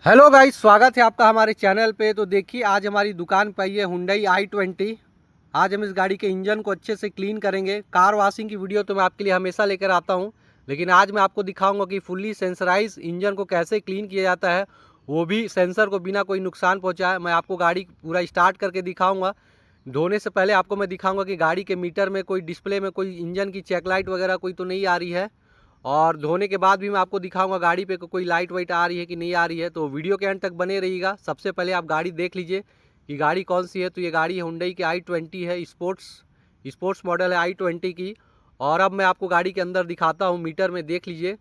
Hello guys, स्वागत है आपका हमारे चैनल पे। तो देखिए, आज हमारी दुकान पे आई है Hyundai i20। आज हम इस गाड़ी के इंजन को अच्छे से क्लीन करेंगे। कार वॉशिंग की वीडियो तो मैं आपके लिए हमेशा लेकर आता हूं, लेकिन आज मैं आपको दिखाऊंगा कि फुल्ली सेंसराइज इंजन को कैसे क्लीन किया जाता है, वो भी सेंसर को बिना कोई नुकसान पहुँचाए। मैं आपको गाड़ी पूरा स्टार्ट करके दिखाऊँगा। धोने से पहले आपको मैं दिखाऊँगा कि गाड़ी के मीटर में कोई, डिस्प्ले में कोई इंजन की चेक लाइट वगैरह कोई तो नहीं आ रही है। और धोने के बाद भी मैं आपको दिखाऊंगा गाड़ी पे कोई लाइट वाइट आ रही है कि नहीं आ रही है। तो वीडियो के अंत तक बने रहिएगा। सबसे पहले आप गाड़ी देख लीजिए कि गाड़ी कौन सी है। तो ये गाड़ी Hyundai की i20 है, स्पोर्ट्स मॉडल है i20 की। और अब मैं आपको गाड़ी के अंदर दिखाता हूँ। मीटर में देख लीजिए,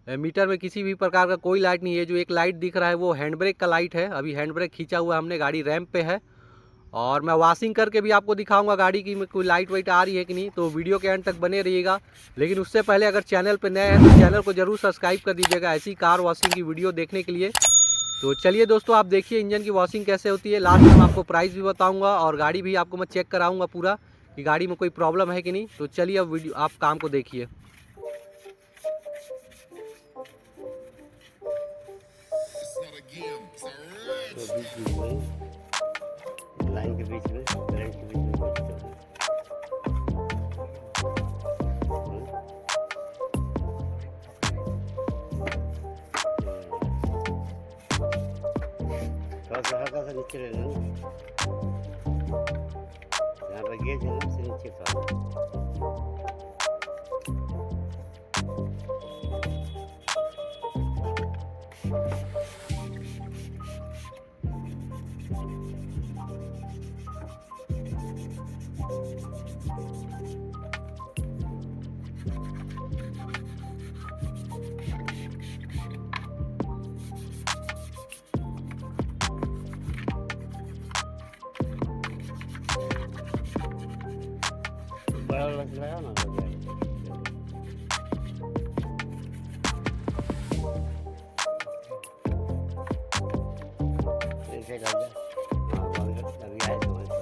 मीटर में किसी भी प्रकार का कोई लाइट नहीं है। जो एक लाइट दिख रहा है वो हैंड ब्रेक का लाइट है। अभी हैंड ब्रेक खींचा हुआ है हमने, गाड़ी रैंप पे है। और मैं वॉशिंग करके भी आपको दिखाऊंगा गाड़ी की में कोई लाइट वाइट आ रही है कि नहीं। तो वीडियो के एंड तक बने रहिएगा। लेकिन उससे पहले अगर चैनल पर नए हैं तो चैनल को जरूर सब्सक्राइब कर दीजिएगा ऐसी कार वॉशिंग की वीडियो देखने के लिए। तो चलिए दोस्तों, आप देखिए इंजन की वॉशिंग कैसे होती है। लास्ट में आपको प्राइस भी बताऊँगा और गाड़ी भी आपको मैं चेक कराऊँगा पूरा कि गाड़ी में कोई प्रॉब्लम है कि नहीं। तो चलिए अब वीडियो आप काम को देखिए। लाइन के बीच में, करंट के बीच में कुछ थोड़ा सा हल्का सा नीचे रहना ना, यहाँ पर गेज है ना, उससे नीचे थोड़ा। बड़ा वाला चलाया ना, लग जाएगा। ऐसे कर दे। हाँ, बंद कर, अभी आए तो ऐसे।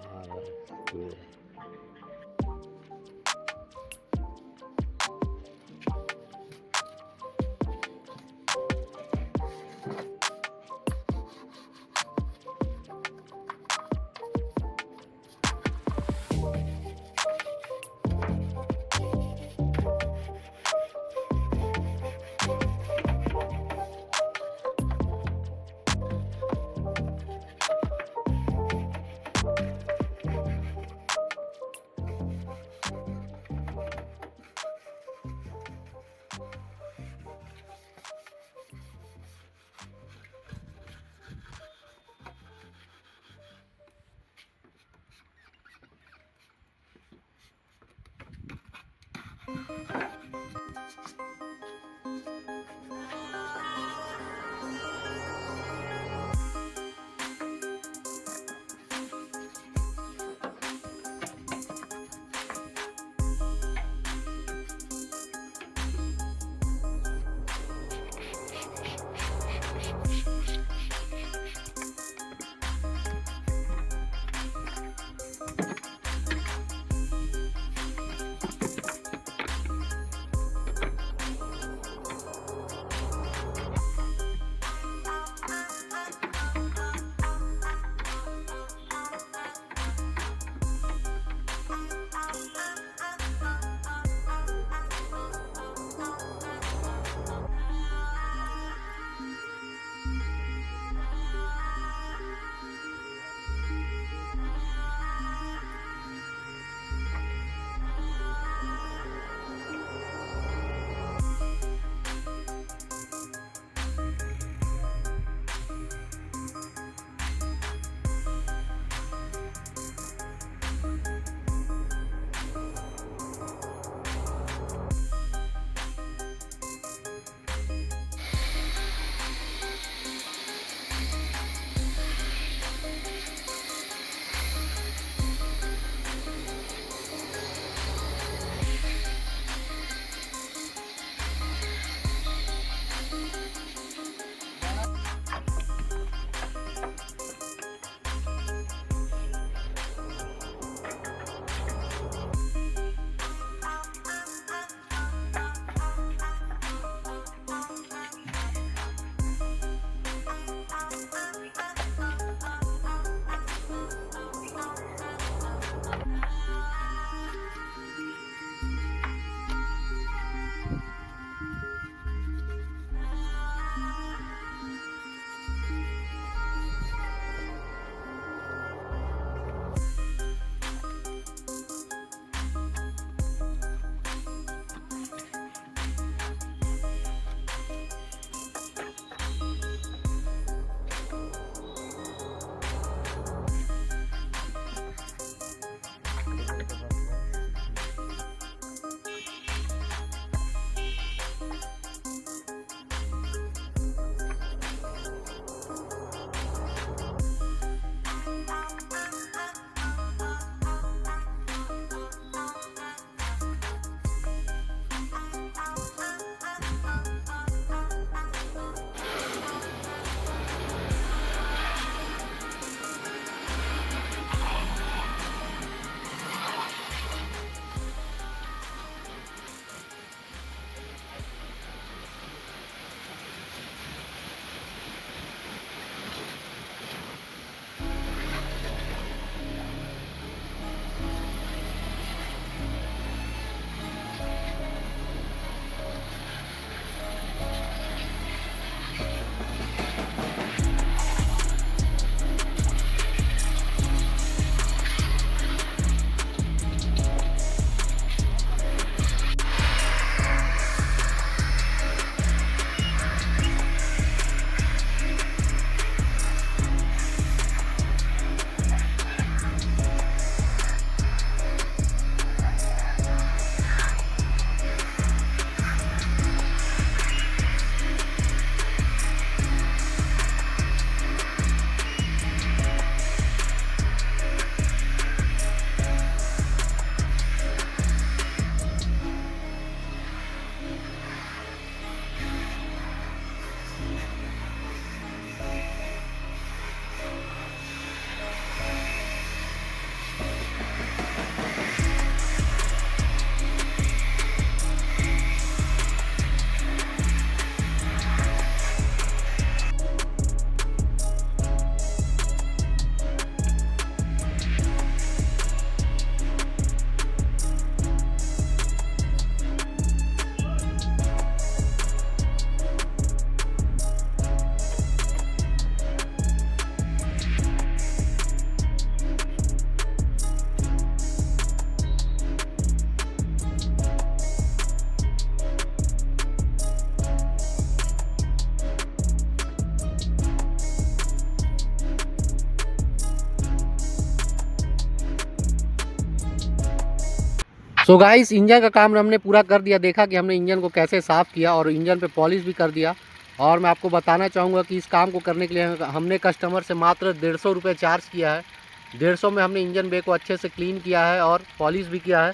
हाँ, बस। सो गाइस, इंजन का काम हमने पूरा कर दिया। देखा कि हमने इंजन को कैसे साफ़ किया और इंजन पे पॉलिश भी कर दिया। और मैं आपको बताना चाहूँगा कि इस काम को करने के लिए हमने कस्टमर से मात्र 150 रुपये चार्ज किया है। 150 में हमने इंजन बे को अच्छे से क्लीन किया है और पॉलिश भी किया है।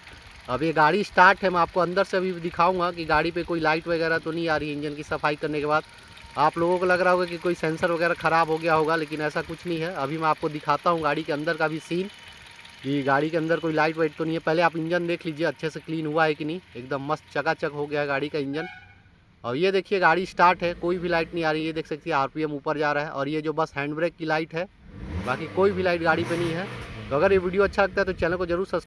अब ये गाड़ी स्टार्ट है, मैं आपको अंदर से अभी दिखाऊंगा कि गाड़ी पे कोई लाइट वगैरह तो नहीं आ रही है। इंजन की सफाई करने के बाद आप लोगों को लग रहा होगा कि कोई सेंसर वगैरह ख़राब हो गया होगा, लेकिन ऐसा कुछ नहीं है। अभी मैं आपको दिखाता हूँ गाड़ी के अंदर का भी सीन कि गाड़ी के अंदर कोई लाइट वाइट तो नहीं है। पहले आप इंजन देख लीजिए अच्छे से क्लीन हुआ है कि नहीं। एकदम मस्त चकाचक हो गया है गाड़ी का इंजन। और ये देखिए गाड़ी स्टार्ट है, कोई भी लाइट नहीं आ रही है। ये देख सकते हैं आरपीएम ऊपर जा रहा है। और ये जो बस हैंड ब्रेक की लाइट है, बाकी कोई भी लाइट गाड़ी पे नहीं है। तो अगर ये वीडियो अच्छा लगता है तो चैनल को जरूर सब्सक्राइब